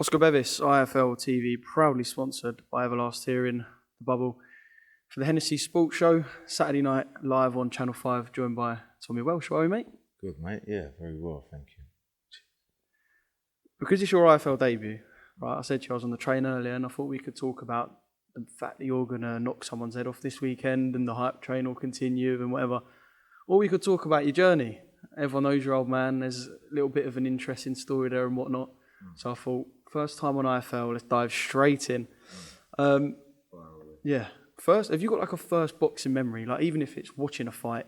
Oscar Bevis, IFL TV, proudly sponsored by Everlast here in the bubble for the Hennessy Sports Show, Saturday night, live on Channel 5, joined by Tommy Welch. How are you, mate? Good, mate. Yeah, very well, thank you. Because it's your IFL debut, right, I said to you I was on the train earlier and I thought we could talk about the fact that you're going to knock someone's head off this weekend and the hype train will continue and whatever. Or we could talk about your journey. Everyone knows your old man. There's a little bit of an interesting story there and whatnot. So I thought, first time on IFL, let's dive straight in. Yeah. First, have you got like a first boxing memory? Like even if it's watching a fight,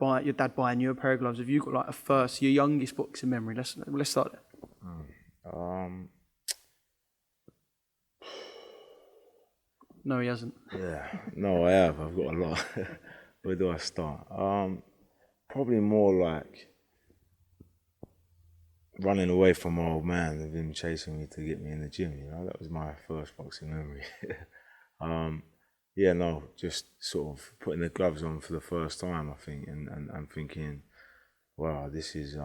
your dad buying you a pair of gloves, have you got like your youngest boxing memory? Let's start there. No, he hasn't. Yeah, no, I have. I've got a lot. Where do I start? Probably more like running away from my old man and him chasing me to get me in the gym. You know, that was my first boxing memory. Yeah, no, just sort of putting the gloves on for the first time, I think, and thinking, wow, this is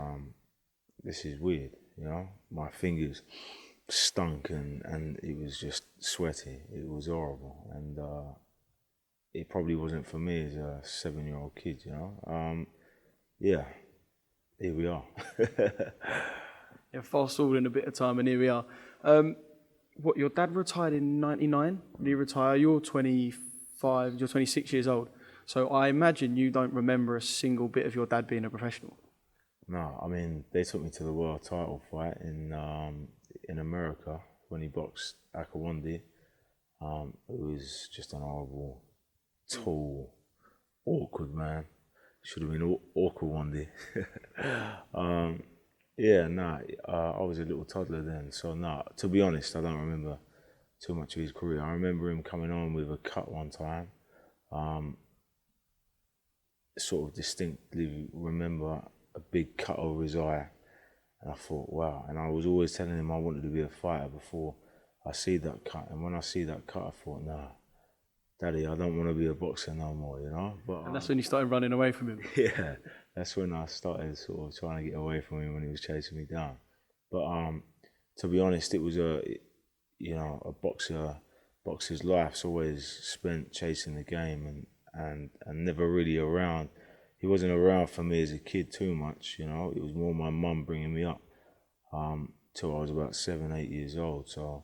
weird. You know, my fingers stunk and it was just sweaty. It was horrible, and it probably wasn't for me as a 7-year-old kid. You know, yeah, here we are. Yeah, fast forwarding a bit of time, and here we are. What, your dad retired in 99? Did he retire? You're 25, you're 26 years old. So I imagine you don't remember a single bit of your dad being a professional. No, I mean, they took me to the world title fight in America when he boxed Akawandi. It was just an horrible, tall, awkward man. Should have been awkward one day. Yeah, I was a little toddler then, so to be honest, I don't remember too much of his career. I remember him coming on with a cut one time. Sort of distinctly remember a big cut over his eye, and I thought, wow. And I was always telling him I wanted to be a fighter before I see that cut. And when I see that cut, I thought, nah, Daddy, I don't want to be a boxer no more, you know. But and that's when you started running away from him. Yeah, that's when I started sort of trying to get away from him when he was chasing me down. But to be honest, it was a boxer's life's always spent chasing the game and never really around. He wasn't around for me as a kid too much, you know. It was more my mum bringing me up till I was about 7, 8 years old. So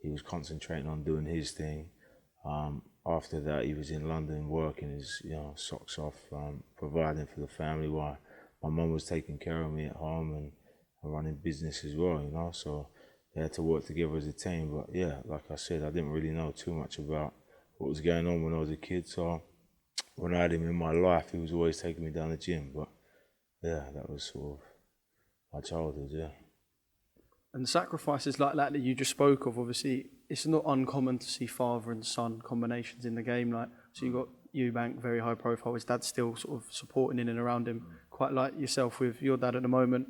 he was concentrating on doing his thing. After that, he was in London working his socks off, providing for the family while my mum was taking care of me at home and running business as well, you know. So they had to work together as a team. But yeah, like I said, I didn't really know too much about what was going on when I was a kid. So when I had him in my life, he was always taking me down the gym. But yeah, that was sort of my childhood, yeah. And the sacrifices like that you just spoke of, obviously, it's not uncommon to see father and son combinations in the game. Like, so you got Eubank, very high profile. His dad's still sort of supporting in and around him, quite like yourself with your dad at the moment.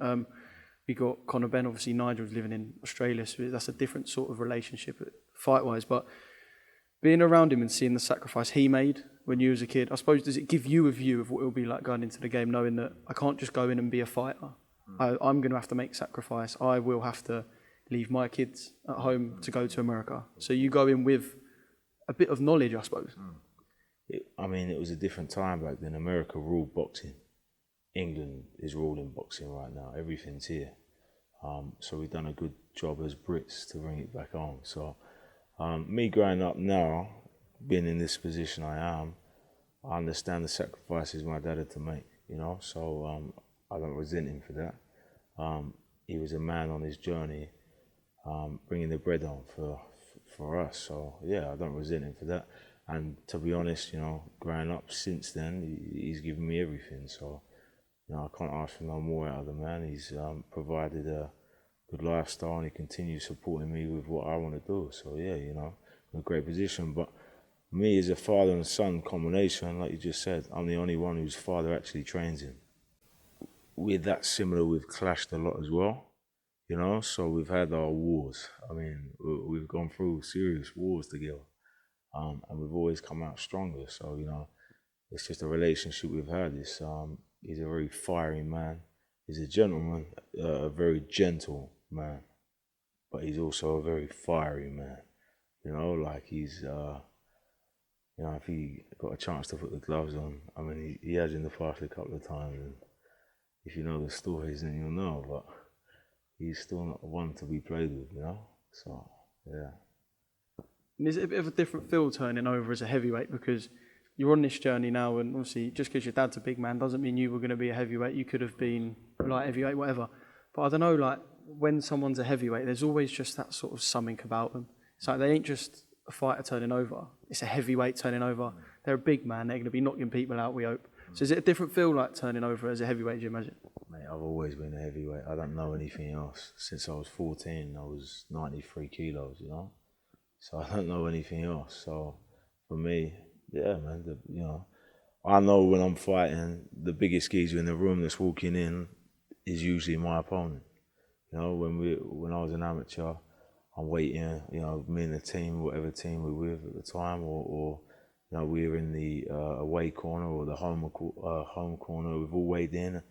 We got Conor Ben, obviously Nigel's living in Australia, so that's a different sort of relationship fight-wise. But being around him and seeing the sacrifice he made when you was a kid, I suppose, does it give you a view of what it'll be like going into the game, knowing that I can't just go in and be a fighter? I'm going to have to make sacrifice. I will have to leave my kids at home to go to America. So you go in with a bit of knowledge, I suppose. It was a different time back then. America ruled boxing. England is ruling boxing right now. Everything's here. So we've done a good job as Brits to bring it back home. So me growing up now, being in this position I am, I understand the sacrifices my dad had to make, you know. So I don't resent him for that. He was a man on his journey, bringing the bread on for us. So yeah, I don't resent him for that. And to be honest, you know, growing up since then, he's given me everything. So you know, I can't ask for no more out of the man. He's provided a good lifestyle, and he continues supporting me with what I want to do. So yeah, you know, in a great position. But me as a father and son combination, like you just said, I'm the only one whose father actually trains him. We're that similar, we've clashed a lot as well, you know, so we've had our wars. I mean, we've gone through serious wars together, and we've always come out stronger. So, you know, it's just a relationship we've had. He's a very fiery man. He's a gentleman, a very gentle man. but he's also a very fiery man. You know, like he's, you know, if he got a chance to put the gloves on, I mean, he has in the past a couple of times, and if you know the stories, then you'll know, but he's still not one to be played with, you know? So, yeah. And is it a bit of a different feel turning over as a heavyweight? Because you're on this journey now, and obviously just because your dad's a big man doesn't mean you were going to be a heavyweight. You could have been light heavyweight, whatever. But I don't know, like when someone's a heavyweight, there's always just that sort of something about them. It's like they ain't just a fighter turning over. It's a heavyweight turning over. They're a big man. They're going to be knocking people out, we hope. So is it a different feel like turning over as a heavyweight, do you imagine? Mate, I've always been a heavyweight. I don't know anything else. Since I was 14, I was 93 kilos, you know? So I don't know anything else. So for me, yeah, man, you know, I know when I'm fighting, the biggest geezer in the room that's walking in is usually my opponent. You know, when I was an amateur, I'm waiting, you know, me and the team, whatever team we're with at the time, or you know, we're in the away corner or the home corner, we've all weighed in,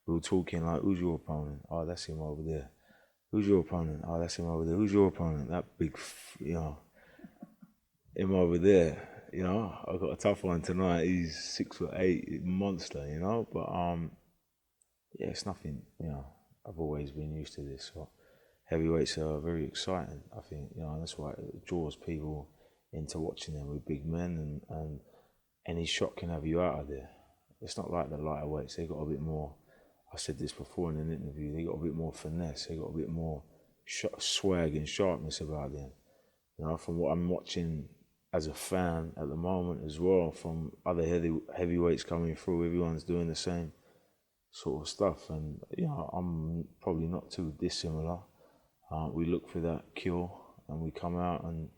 we were talking like, who's your opponent? Oh, that's him over there. Who's your opponent? Oh, that's him over there. Who's your opponent? That big, you know, him over there. You know, I got a tough one tonight. He's 6'8", monster. You know, but yeah, it's nothing. You know, I've always been used to this. So heavyweights are very exciting. I think, you know, and that's why it draws people into watching them with big men, and any shot can have you out of there. It's not like the lighter weights. They got a bit more. I said this before in an interview. They got a bit more finesse. They got a bit more swag and sharpness about them. You know, from what I'm watching as a fan at the moment as well, from other heavyweights coming through, everyone's doing the same sort of stuff, and you know, I'm probably not too dissimilar. We look for that kill, and we come out and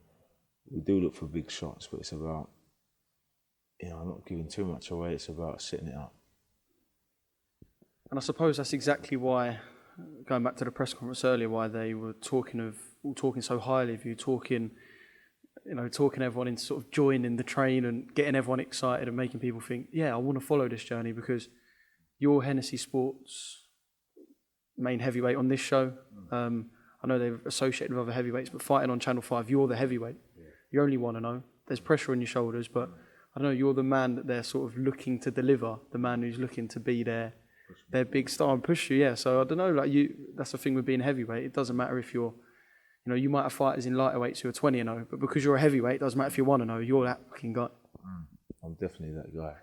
we do look for big shots, but it's about, you know, not giving too much away. It's about setting it up. And I suppose that's exactly why, going back to the press conference earlier, why they were talking so highly of you, talking everyone into sort of joining the train and getting everyone excited and making people think, yeah, I want to follow this journey, because you're Hennessy Sports' main heavyweight on this show. I know they're associated with other heavyweights, but fighting on Channel 5, you're the heavyweight. Yeah. You only want to know. There's pressure on your shoulders, but I don't know, you're the man that they're sort of looking to deliver, the man who's looking to be their big star and push you, yeah. So I don't know, like that's the thing with being heavyweight. It doesn't matter if you're, you know, you might have fighters in lighter weights who are 20-0, but because you're a heavyweight, it doesn't matter if you're 1-0, you're that fucking guy. I'm definitely that guy.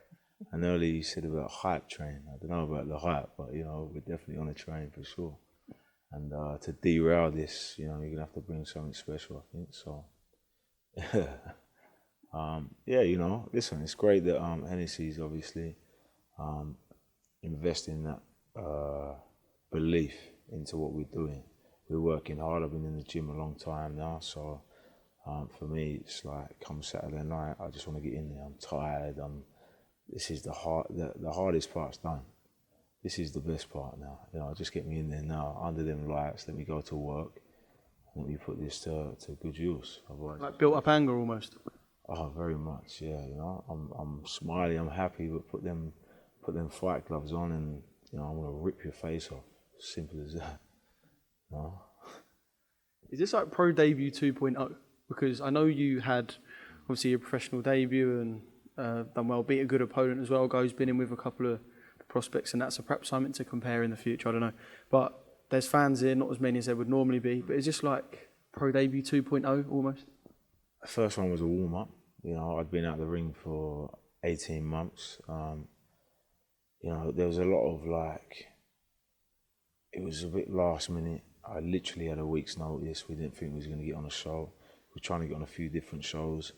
And earlier you said about hype train. I don't know about the hype, but you know, we're definitely on a train for sure. And to derail this, you know, you're gonna have to bring something special, I think. So yeah, you know, listen, it's great that Hennessy's obviously investing that belief into what we're doing. We're working hard. I've been in the gym a long time now, so for me, it's like come Saturday night, I just want to get in there. I'm tired. This is the hardest part's done. This is the best part now. You know, just get me in there now, under them lights. Let me go to work. Let me put this to good use. Otherwise, Like built up anger almost. Oh, very much, yeah. You know, I'm smiling, I'm happy, but put them fight gloves on, and you know, I'm gonna rip your face off. Simple as that. You know? Is this like pro debut 2.0? Because I know you had obviously your professional debut and done well, beat a good opponent as well. Go's been in with a couple of prospects, and that's perhaps something to compare in the future. I don't know, but there's fans here, not as many as there would normally be. But is this like pro debut 2.0 almost? The first one was a warm up. You know, I'd been out of the ring for 18 months. You know, there was a lot of like, it was a bit last minute. I literally had a week's notice. We didn't think we was going to get on a show. We were trying to get on a few different shows.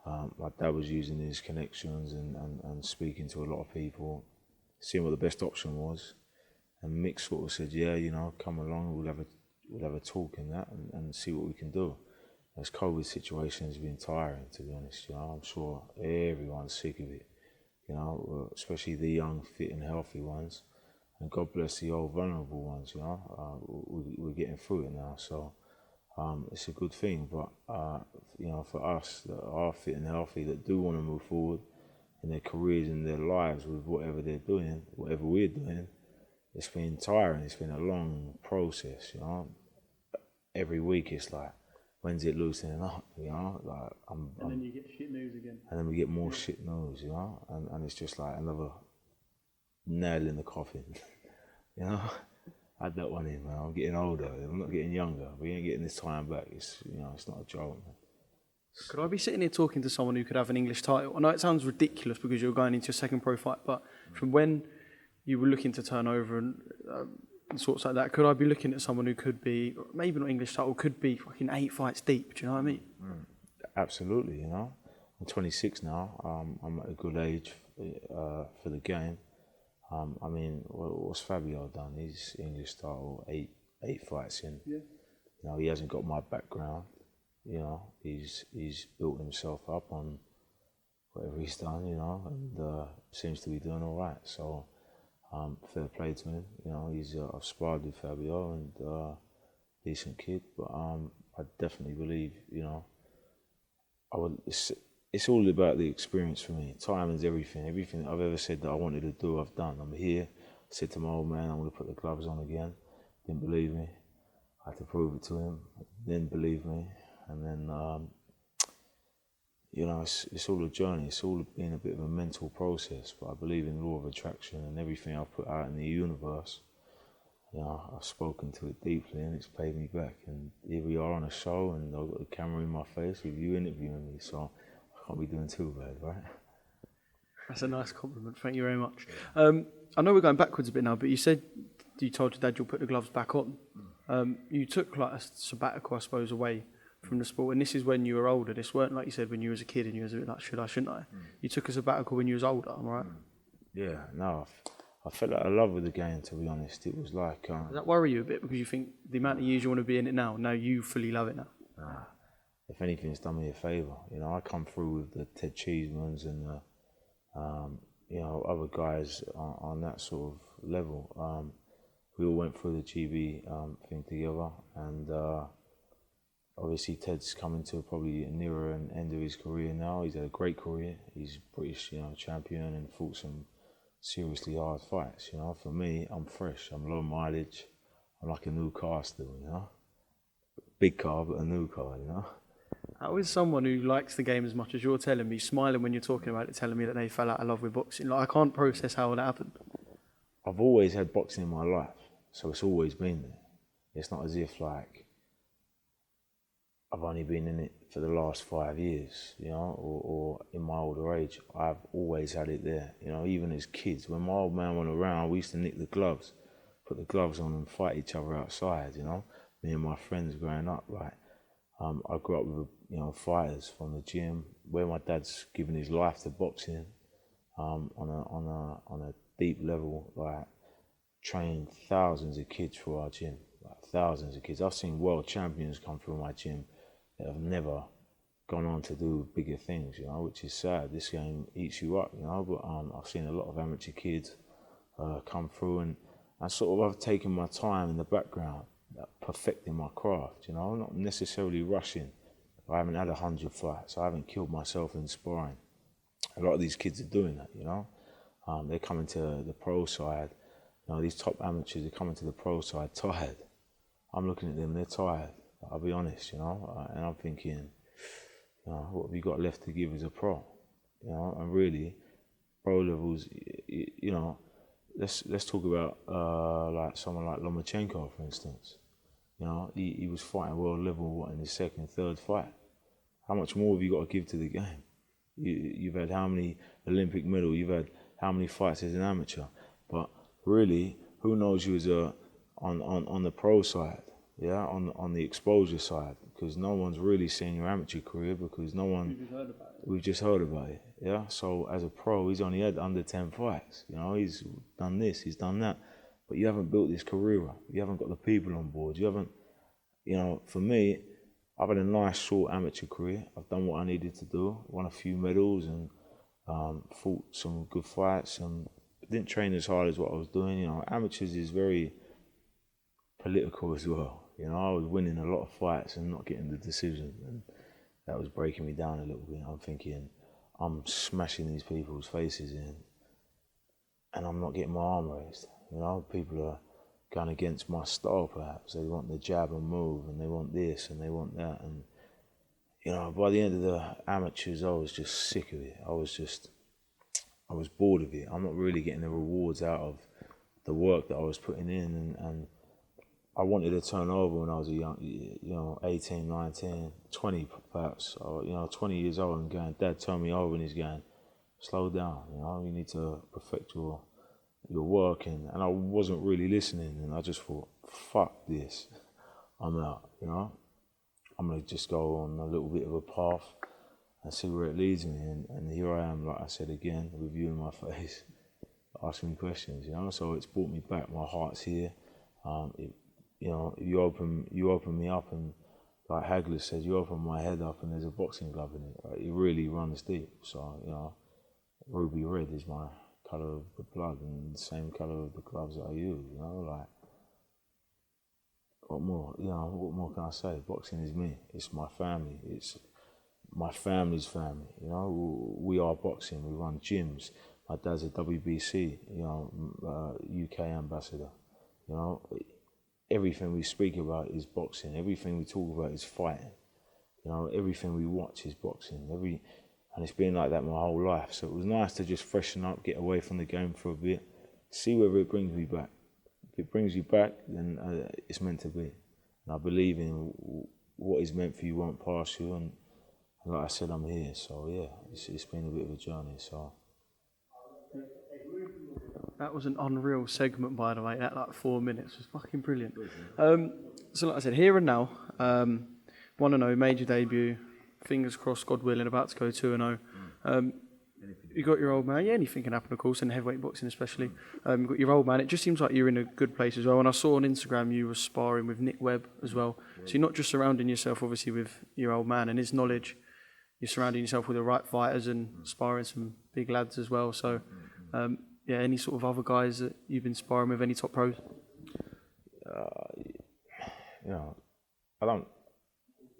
My dad was using his connections and speaking to a lot of people, seeing what the best option was. And Mick sort of said, yeah, you know, come along, we'll have a talk in that and see what we can do. This COVID situation has been tiring, to be honest. You know, I'm sure everyone's sick of it. You know, especially the young, fit and healthy ones. And God bless the old, vulnerable ones, you know. We're getting through it now, so it's a good thing. But, you know, for us that are fit and healthy, that do want to move forward in their careers and their lives with whatever they're doing, whatever we're doing, it's been tiring. It's been a long process, you know. every week it's like, when's it loosening up, you know? Like And then you get shit news again. and then we get more shit news, you know? And it's just like another nail in the coffin, you know? I had that one in, man. I'm getting older. I'm not getting younger. We ain't getting this time back. It's, you know, it's not a joke, man. Could I be sitting here talking to someone who could have an English title? I know it sounds ridiculous because you're going into your second pro fight, but from when you were looking to turn over and sorts like that, could I be looking at someone who could be, maybe not English title, could be fucking 8 fights deep? Do you know what I mean? Absolutely, you know. I'm 26 now. I'm at a good age for the game. I mean, what's Fabio done? He's English title, eight fights in. Yeah. You know, he hasn't got my background. You know, he's built himself up on whatever he's done. You know, and seems to be doing all right. So, fair play to him. You know, I've sparred with Fabio and decent kid, but I definitely believe, you know, it's all about the experience for me. Timing's everything. Everything I've ever said that I wanted to do, I've done. I'm here. I said to my old man, I'm going to put the gloves on again. Didn't believe me. I had to prove it to him. Didn't believe me. And then, you know, it's all a journey. It's all been a bit of a mental process. But I believe in the law of attraction and everything I've put out in the universe. You know, I've spoken to it deeply and it's paid me back. And here we are on a show and I've got the camera in my face with you interviewing me. So I can't be doing too bad, right? That's a nice compliment. Thank you very much. I know we're going backwards a bit now, but you said you told your dad you'll put the gloves back on. You took like a sabbatical, I suppose, away from the sport, and this is when you were older. This weren't like you said when you was a kid and you was a bit like, should I, shouldn't I? You took a sabbatical when you was older, am I right? Yeah, no, I felt like I love with the game, to be honest. It was like... Does that worry you a bit because you think the amount of years you want to be in it now you fully love it now? If anything, it's done me a favour. You know, I come through with the Ted Cheesemans and the, you know, other guys on that sort of level. We all went through the GB thing together, and obviously Ted's coming to probably a nearer an end of his career now. He's had a great career. He's British, you know, champion and fought some seriously hard fights. You know, for me, I'm fresh. I'm low mileage. I'm like a new car still, you know. Big car, but a new car, you know. How is someone who likes the game as much as you're telling me, smiling when you're talking about it, telling me that they fell out of love with boxing? Like, I can't process how that happened. I've always had boxing in my life, so it's always been there. It's not as if, like, I've only been in it for the last 5 years, you know, or in my older age. I've always had it there, you know, even as kids. When my old man went around, we used to nick the gloves, put the gloves on and fight each other outside, you know. Me and my friends growing up, like, I grew up with, you know, fighters from the gym, where my dad's given his life to boxing, on a deep level, like, trained thousands of kids through our gym, like thousands of kids. I've seen world champions come through my gym that have never gone on to do bigger things, you know, which is sad. This game eats you up, you know, but I've seen a lot of amateur kids come through, and sort of I've taken my time in the background, perfecting my craft, you know, not necessarily rushing. I haven't had 100 fights. I haven't killed myself in sparring. A lot of these kids are doing that, you know. They're coming to the pro side. You know, these top amateurs are coming to the pro side tired. I'm looking at them, they're tired. I'll be honest, you know, and I'm thinking, you know, what have you got left to give as a pro? You know, and really, pro levels, you know, let's talk about like someone like Lomachenko, for instance. You know, he was fighting world level in his second, third fight. How much more have you got to give to the game? You've had how many Olympic medals? You've had how many fights as an amateur? But really, who knows you as on the pro side? Yeah, on the exposure side, because no one's really seen your amateur career, because no one. We've just heard about it. Yeah, so as a pro, he's only had under 10 fights. You know, he's done this, he's done that, but you haven't built this career up. You haven't got the people on board. You haven't, you know. For me, I've had a nice short amateur career. I've done what I needed to do, won a few medals, and fought some good fights, and didn't train as hard as what I was doing. You know, amateurs is very political as well. You know, I was winning a lot of fights and not getting the decision, and that was breaking me down a little bit. I'm thinking, I'm smashing these people's faces in, and I'm not getting my arm raised. You know, people are going against my style perhaps. They want the jab and move, and they want this and they want that. And, you know, by the end of the amateurs, I was just sick of it. I was bored of it. I'm not really getting the rewards out of the work that I was putting in, and I wanted to turn over when I was a young, 18, 19, 20 perhaps, or, 20 years old, and going, Dad turned me over and he's going, slow down, you need to perfect your work, and I wasn't really listening, and I just thought, fuck this, I'm out, I'm gonna just go on a little bit of a path and see where it leads me, and here I am, like I said again, with you in my face, asking me questions, so it's brought me back, my heart's here. You open me up, and like Hagler said, you open my head up and there's a boxing glove in it. Right? It really runs deep. So, ruby red is my colour of the blood and the same colour of the gloves that I use, what more can I say? Boxing is me. It's my family. It's my family's family, We are boxing. We run gyms. My dad's a WBC, UK ambassador, Everything we speak about is boxing. Everything we talk about is fighting. Everything we watch is boxing. And it's been like that my whole life. So it was nice to just freshen up, get away from the game for a bit, see whether it brings me back. If it brings you back, then it's meant to be. And I believe in what is meant for you won't pass you. And like I said, I'm here. So yeah, it's been a bit of a journey. So. That was an unreal segment, by the way. That 4 minutes was fucking brilliant. So like I said, here and now, 1-0, major debut, fingers crossed, God willing, about to go 2-0. You got your old man. Yeah, anything can happen, of course, in heavyweight boxing especially. You got your old man. It just seems like you're in a good place as well. And I saw on Instagram you were sparring with Nick Webb as well. So you're not just surrounding yourself, obviously, with your old man and his knowledge. You're surrounding yourself with the right fighters and sparring some big lads as well. So, any sort of other guys that you've been sparring with, any top pros? I don't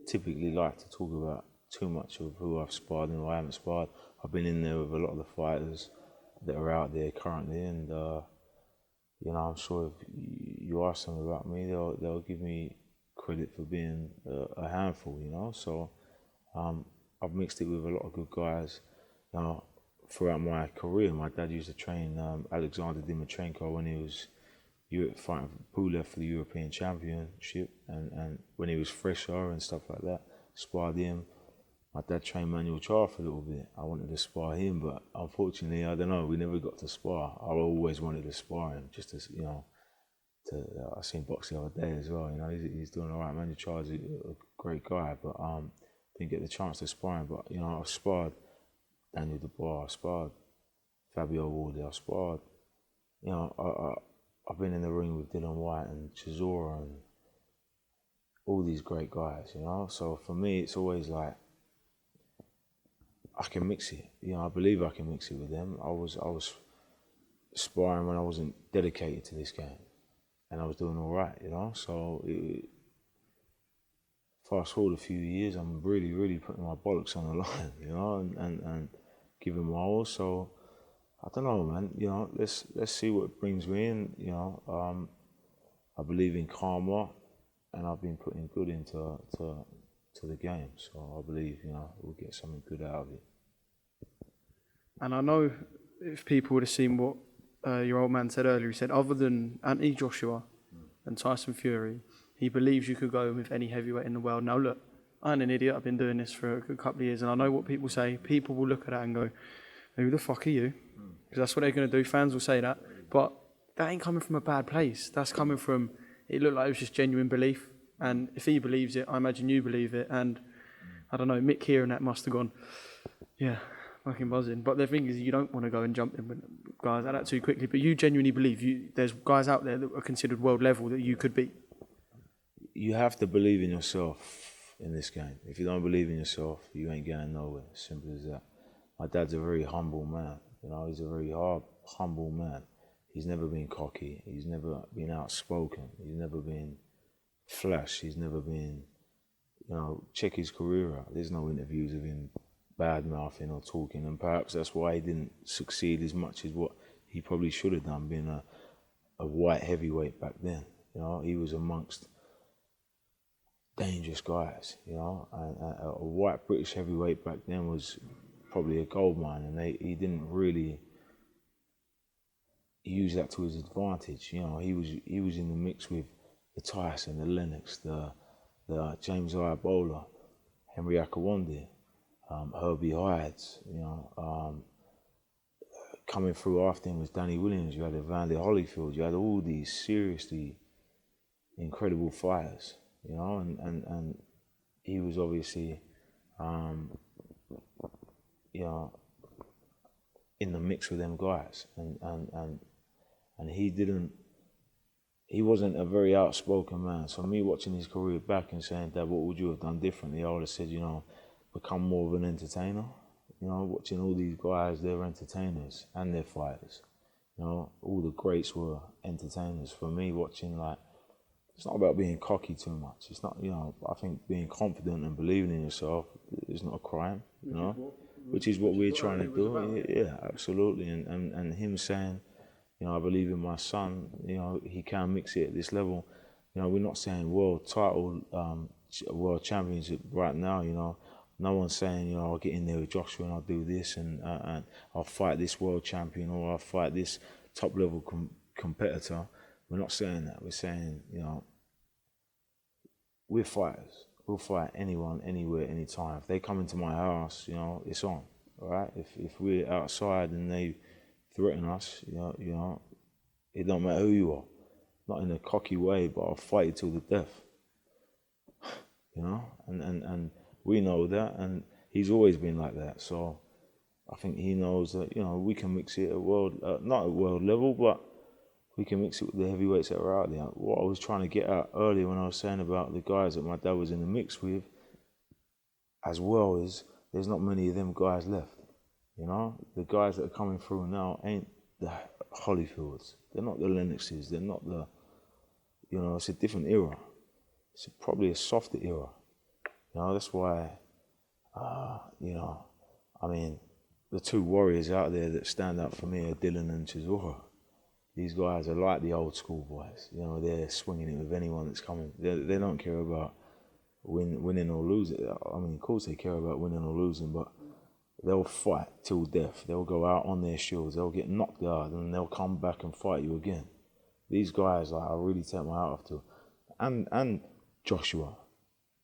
typically like to talk about too much of who I've sparred and who I haven't sparred. I've been in there with a lot of the fighters that are out there currently, and I'm sure if you ask them about me, they'll give me credit for being a handful, So I've mixed it with a lot of good guys, throughout my career. My dad used to train Alexander Dimitrenko when he was fighting Pulev for the European Championship, and when he was fresher and stuff like that, sparred him. My dad trained Manuel Char for a little bit. I wanted to spar him, but unfortunately, I don't know, we never got to spar. I always wanted to spar him, just as, I seen boxing the other day as well, he's doing all right. Manuel Char is a great guy, but didn't get the chance to spar him. But, I've sparred Daniel Dubois, I sparred Fabio Wardy, I sparred, I've been in the ring with Dylan White and Chisora and all these great guys, So for me, it's always like, I can mix it. I believe I can mix it with them. I was sparring when I wasn't dedicated to this game, and I was doing all right, So fast forward a few years, I'm really, really putting my bollocks on the line, and giving my all. So I don't know, man. Let's see what it brings me in. I believe in karma, and I've been putting good into the game. So I believe we'll get something good out of it. And I know if people would have seen what your old man said earlier, he said other than Anthony Joshua and Tyson Fury, he believes you could go with any heavyweight in the world. Now look, I'm an idiot. I've been doing this for a good couple of years, and I know what people say. People will look at that and go, who the fuck are you? Because that's what they're going to do. Fans will say that. But that ain't coming from a bad place. That's coming from, it looked like it was just genuine belief. And if he believes it, I imagine you believe it. And I don't know, Mick hearing that must have gone, yeah, fucking buzzing. But the thing is, you don't want to go and jump in with guys like that too quickly. But you genuinely believe there's guys out there that are considered world level that you could beat. You have to believe in yourself in this game. If you don't believe in yourself, you ain't going nowhere. Simple as that. My dad's a very humble man. He's a very humble man. He's never been cocky. He's never been outspoken. He's never been flash. He's never been, check his career out. There's no interviews of him bad-mouthing or talking, and perhaps that's why he didn't succeed as much as what he probably should have done, being a white heavyweight back then. You know, he was amongst dangerous guys. You know, and a white British heavyweight back then was probably a gold mine, and he didn't really use that to his advantage. You know, he was in the mix with the Tyson, the Lennox, the James Ibola, Henry Akawande, Herbie Hides. You know, coming through after him was Danny Williams. You had Evander Holyfield. You had all these seriously incredible fighters. You know, and he was obviously, you know, in the mix with them guys, and he wasn't a very outspoken man. So me watching his career back and saying, Dad, what would you have done differently? I would have said, you know, become more of an entertainer. You know, watching all these guys, they're entertainers and they're fighters. You know, all the greats were entertainers. For me, watching, like, it's not about being cocky too much. It's not, you know, I think being confident and believing in yourself is not a crime, you know, which is what we're trying to do. Yeah, absolutely. And him saying, you know, I believe in my son, you know, he can mix it at this level. You know, we're not saying world title, world championship right now, you know. No one's saying, you know, I'll get in there with Joshua and I'll do this and I'll fight this world champion or I'll fight this top level competitor. We're not saying that. We're saying, you know, we're fighters. We'll fight anyone, anywhere, anytime. If they come into my house, you know, it's on, all right? If we're outside and they threaten us, you know, it don't matter who you are. Not in a cocky way, but I'll fight you till the death. You know, and we know that, and he's always been like that. So I think he knows that, you know, we can mix it at world, not at world level, but we can mix it with the heavyweights that are out there. What I was trying to get at earlier when I was saying about the guys that my dad was in the mix with, as well, is there's not many of them guys left. You know, the guys that are coming through now ain't the Holyfields. They're not the Lennoxes. They're not the, you know, it's a different era. It's probably a softer era. You know, that's why, you know, I mean, the two warriors out there that stand out for me are Dylan and Chisora. These guys are like the old school boys. You know, they're swinging it with anyone that's coming. They don't care about winning or losing. I mean, of course they care about winning or losing, but they'll fight till death. They'll go out on their shields. They'll get knocked out and they'll come back and fight you again. These guys, like, I really take my hat off to. And Joshua,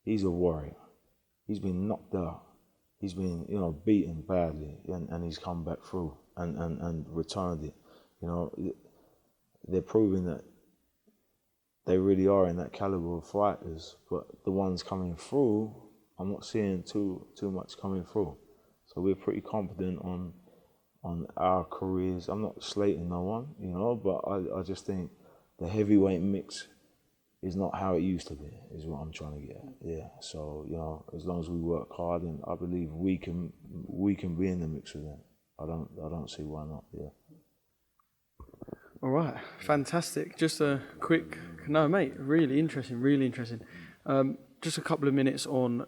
he's a warrior. He's been knocked out. He's been, you know, beaten badly, and he's come back through and returned it. You know, they're proving that they really are in that caliber of fighters, but the ones coming through, I'm not seeing too much coming through. So we're pretty confident on our careers. I'm not slating no one, you know, but I just think the heavyweight mix is not how it used to be, is what I'm trying to get at. Yeah. So, you know, as long as we work hard, and I believe we can be in the mix with them. I don't see why not. Yeah. All right, fantastic. Just a quick, no, mate, really interesting, really interesting. Just a couple of minutes on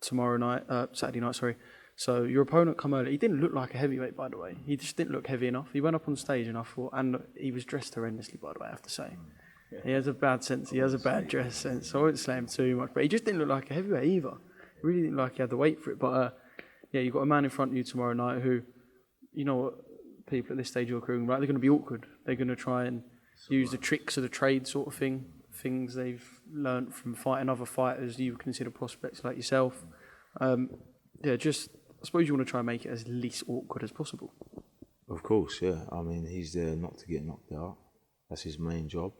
Saturday night, sorry. So your opponent come early. He didn't look like a heavyweight, by the way. He just didn't look heavy enough. He went up on stage and I thought, and he was dressed horrendously, by the way, I have to say. Yeah. He has a bad sense. He has a bad dress sense. So I won't slay him too much. But he just didn't look like a heavyweight either. He really didn't look like he had the weight for it. But yeah, you've got a man in front of you tomorrow night who, you know what, people at this stage of your career, right? They're going to be awkward. They're going to try and use the tricks of the trade sort of thing, things they've learnt from fighting other fighters you consider prospects like yourself. Yeah, just, I suppose you want to try and make it as least awkward as possible. Of course, yeah. I mean, he's there not to get knocked out. That's his main job.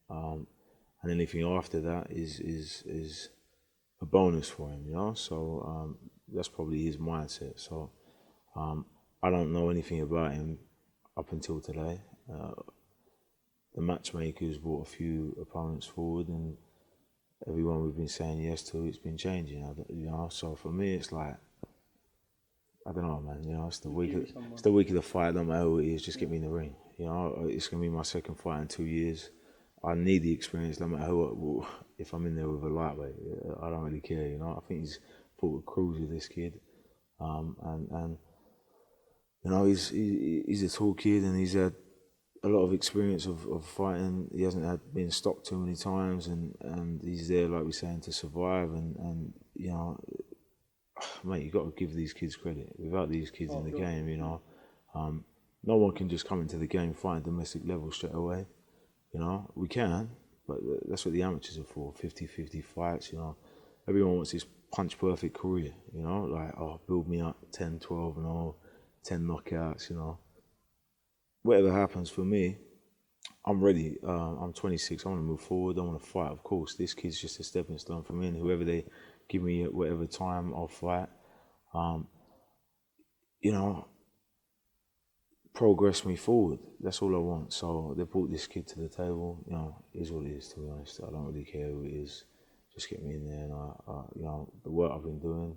And anything after that is a bonus for him, you know? So that's probably his mindset. So I don't know anything about him up until today. The matchmakers brought a few opponents forward, and everyone we've been saying yes to, it's been changing, you know? So for me, it's like, I don't know, man. You know, it's the week of the fight. I don't matter who it is. Just get me in the ring. You know, it's gonna be my second fight in 2 years. I need the experience. No matter who. If I'm in there with a lightweight, I don't really care. You know, I think he's put a cruise with this kid, and you know, he's a tall kid, and he's had a lot of experience of fighting. He hasn't been stopped too many times, and he's there, like we're saying, to survive. And you know, mate, you got to give these kids credit. Without these kids in the game, you know, no one can just come into the game fighting domestic level straight away. You know, we can, but that's what the amateurs are for. 50-50 fights. You know, everyone wants this punch perfect career. You know, like, oh, build me up 10, 12, and all 10 knockouts. You know, whatever happens for me, I'm ready. I'm 26. I want to move forward. I want to fight. Of course, this kid's just a stepping stone for me, and whoever they give me at whatever time, I'll fight. You know, progress me forward. That's all I want. So they brought this kid to the table. You know, it is what it is. To be honest, I don't really care who it is. Just get me in there, and you know, the work I've been doing,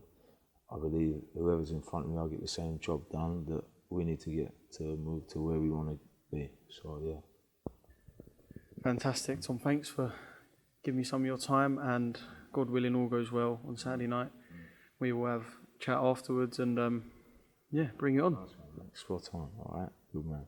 I believe whoever's in front of me, I'll get the same job done that we need to get to move to where we want to be. So yeah. Fantastic, Tom. Thanks for giving me some of your time, and God willing, all goes well on Saturday night. We will have chat afterwards, and yeah, bring it on. Spot on. All right, good man.